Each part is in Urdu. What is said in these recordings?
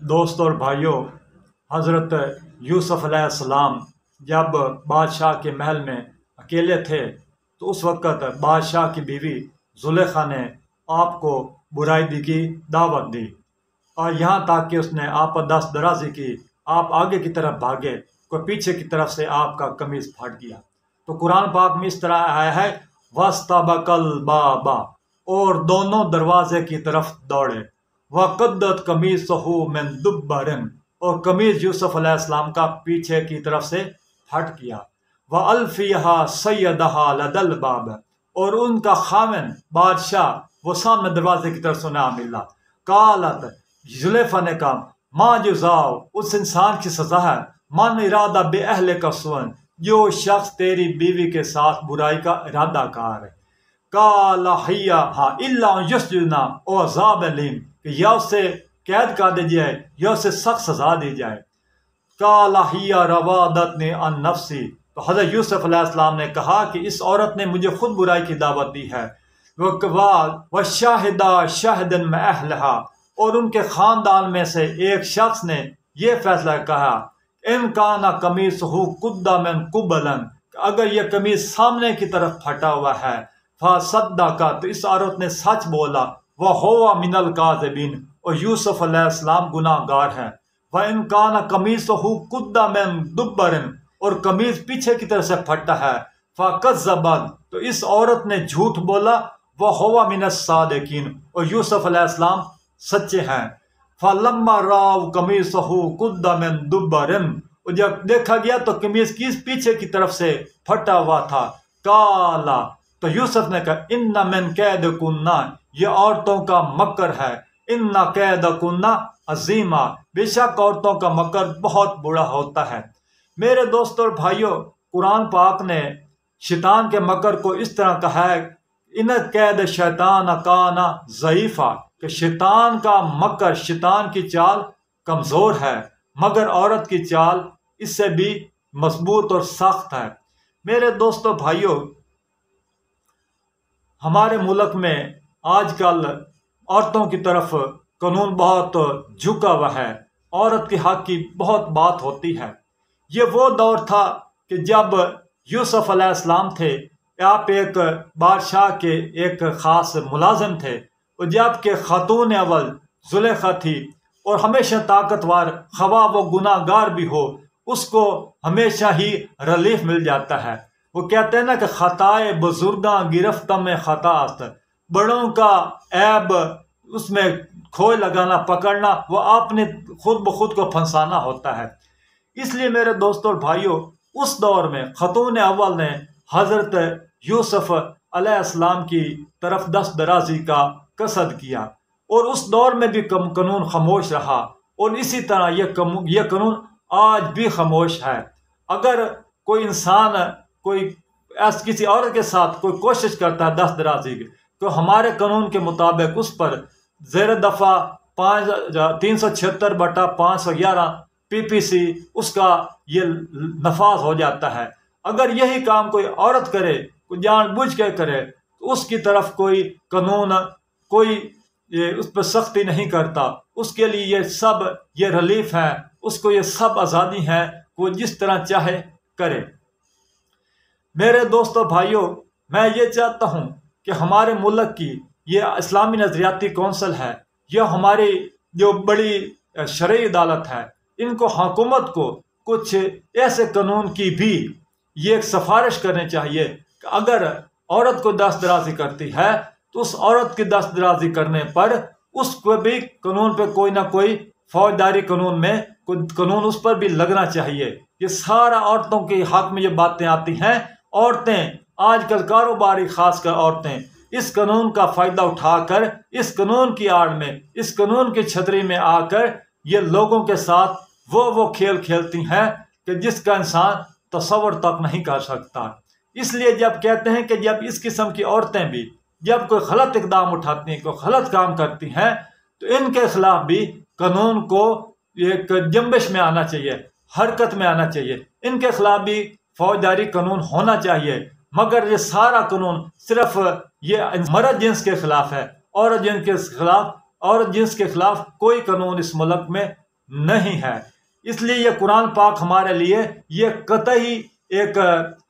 دوست اور بھائیوں، حضرت یوسف علیہ السلام جب بادشاہ کے محل میں اکیلے تھے تو اس وقت بادشاہ کی بیوی زلیخا نے آپ کو برائی کی دعوت دی، اور یہاں تک کہ اس نے آپ پر دست درازی کی۔ آپ آگے کی طرف بھاگے، کوئی پیچھے کی طرف سے آپ کا قمیض پھٹ گیا۔ تو قرآن پاک میں اس طرح آیا ہے، وَاسْتَبَقَ الْبَابَ، اور دونوں دروازے کی طرف دوڑے، وَقَدَّتْ قَمِيصُهُ مِنْ دُبُرٍ، اور قمیض یوسف علیہ السلام کا پیچھے کی طرف سے پھٹ گیا۔ وَأَلْفِيهَا سَيَّدَهَا لَدَى الْبَابِ، اور ان کا خاوند بادشاہ وہ سامنے دروازے کی طرف سے نہ ملا۔ قالت، زلیخا نے کہا، ماں جزاؤ، اس انسان کی سزا ہے، من ارادہ بے اہل کا سون، جو شخص تیری بیوی کے ساتھ برائی کا ارادہ کار ہے۔ قال ہیا ہاں الا یسجنا او عذاب علیم، کہ یا اسے قید کر دی جائے یا اسے سخت سزا دی جائے۔ قال ہیا روادتنی عن نفسی، تو حضرت یوسف علیہ السلام نے کہا کہ اس عورت نے مجھے خود برائی کی دعوت دی ہے۔ وشاہدہ شاہد من اہلہا، اور ان کے خاندان میں سے ایک شخص نے یہ فیصلہ کہا، ان کانا قمیصہ قد من قبل، اگر یہ قمیص سامنے کی طرف پھٹا ہوا ہے، فصدق، تو اس عورت نے سچ بولا، وہو من الکاذبین، اور یوسف علیہ السلام گناہ گار ہے۔ وان کان قمیصہ قد من دبر، اور قمیص پیچھے کی طرف سے پھٹا ہے، فکذبت، تو اس عورت نے جھوٹ بولا، وہو من الصادقین، اور یوسف علیہ السلام سچے ہیں۔ فلما راؤ قمیصہ قد من دبر، اور جب دیکھا گیا تو قمیص کس پیچھے کی طرف سے پھٹا ہوا تھا۔ کالا، تو یوسف نے کہا، ان من کیدکن، یہ عورتوں کا مکر ہے، ان کیدکن عظیمہ، بے شک عورتوں کا مکر بہت بڑا ہوتا ہے۔ میرے دوستوں اور بھائیوں، قرآن پاک نے شیطان کے مکر کو اس طرح کہا ہے، ان قید شیطان کانا ضعیفہ، کہ شیطان کا مکر، شیطان کی چال کمزور ہے، مگر عورت کی چال اس سے بھی مضبوط اور سخت ہے۔ میرے دوستوں بھائیوں، ہمارے ملک میں آج کل عورتوں کی طرف قانون بہت جھکا ہوا ہے، عورت کے حق کی بہت بات ہوتی ہے۔ یہ وہ دور تھا کہ جب یوسف علیہ السلام تھے، آپ ایک بادشاہ کے ایک خاص ملازم تھے، اور جب کہ خاتون اول زلیخا تھی، اور ہمیشہ طاقتور، خواہ وہ گناہ گار بھی ہو، اس کو ہمیشہ ہی ریلیف مل جاتا ہے۔ وہ کہتے ہیں نا کہ خطائے بزرگاں گرفتہ میں خطا است، بڑوں کا عیب اس میں کھوئے لگانا، پکڑنا، وہ آپ نے خود بخود کو پھنسانا ہوتا ہے۔ اس لیے میرے دوستوں اور بھائیوں، اس دور میں خاتون اول نے حضرت یوسف علیہ السلام کی طرف دست درازی کا قصد کیا، اور اس دور میں بھی قانون خاموش رہا، اور اسی طرح یہ قانون آج بھی خاموش ہے۔ اگر کوئی انسان کوئی کسی عورت کے ساتھ کوئی کوشش کرتا ہے دست درازی کی، تو ہمارے قانون کے مطابق اس پر زیر دفعہ 376/511 PPC اس کا یہ نفاذ ہو جاتا ہے۔ اگر یہی کام کوئی عورت کرے، کوئی جان بوجھ کے کرے، تو اس کی طرف کوئی قانون، کوئی اس پہ سختی نہیں کرتا، اس کے لیے یہ سب یہ ریلیف ہے، اس کو یہ سب آزادی ہے، وہ جس طرح چاہے کرے۔ میرے دوستوں بھائیوں، میں یہ چاہتا ہوں کہ ہمارے ملک کی یہ اسلامی نظریاتی کونسل ہے، یہ ہماری جو بڑی شرعی عدالت ہے، ان کو، حکومت کو کچھ ایسے قانون کی بھی یہ ایک سفارش کرنی چاہیے کہ اگر عورت کو دست درازی کرتی ہے تو اس عورت کی دست درازی کرنے پر اس کو بھی قانون پہ کوئی نہ کوئی فوجداری قانون میں قانون اس پر بھی لگنا چاہیے۔ یہ سارا عورتوں کے حق میں یہ باتیں آتی ہیں۔ عورتیں آج کل کاروباری، خاص کر عورتیں اس قانون کا فائدہ اٹھا کر، اس قانون کی آڑ میں، اس قانون کی چھتری میں آ کر یہ لوگوں کے ساتھ وہ کھیل کھیلتی ہیں کہ جس کا انسان تصور تک نہیں کر سکتا۔ اس لیے جب کہتے ہیں کہ جب اس قسم کی عورتیں بھی جب کوئی غلط اقدام اٹھاتی ہیں، کوئی غلط کام کرتی ہیں، تو ان کے خلاف بھی قانون کو ایک جنبش میں آنا چاہیے، حرکت میں آنا چاہیے، ان کے خلاف بھی فوجداری قانون ہونا چاہیے۔ مگر یہ سارا قانون صرف یہ مرد جنس کے خلاف ہے، عورت جنس کے خلاف کوئی قانون اس ملک میں نہیں ہے۔ اس لیے یہ قرآن پاک ہمارے لیے یہ قطعی ایک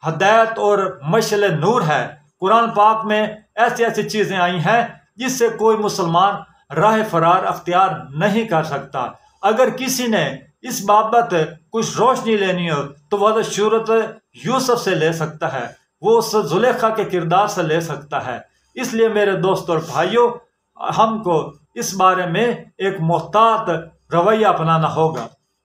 ہدایت اور مشعل نور ہے۔ قرآن پاک میں ایسی ایسی چیزیں آئی ہیں جس سے کوئی مسلمان راہ فرار اختیار نہیں کر سکتا۔ اگر کسی نے اس بابت کچھ روشنی لینی ہو تو وہ صورت یوسف سے لے سکتا ہے، وہ اس زلیخا کے کردار سے لے سکتا ہے۔ اس لیے میرے دوستوں اور بھائیوں، ہم کو اس بارے میں ایک محتاط رویہ اپنانا ہوگا۔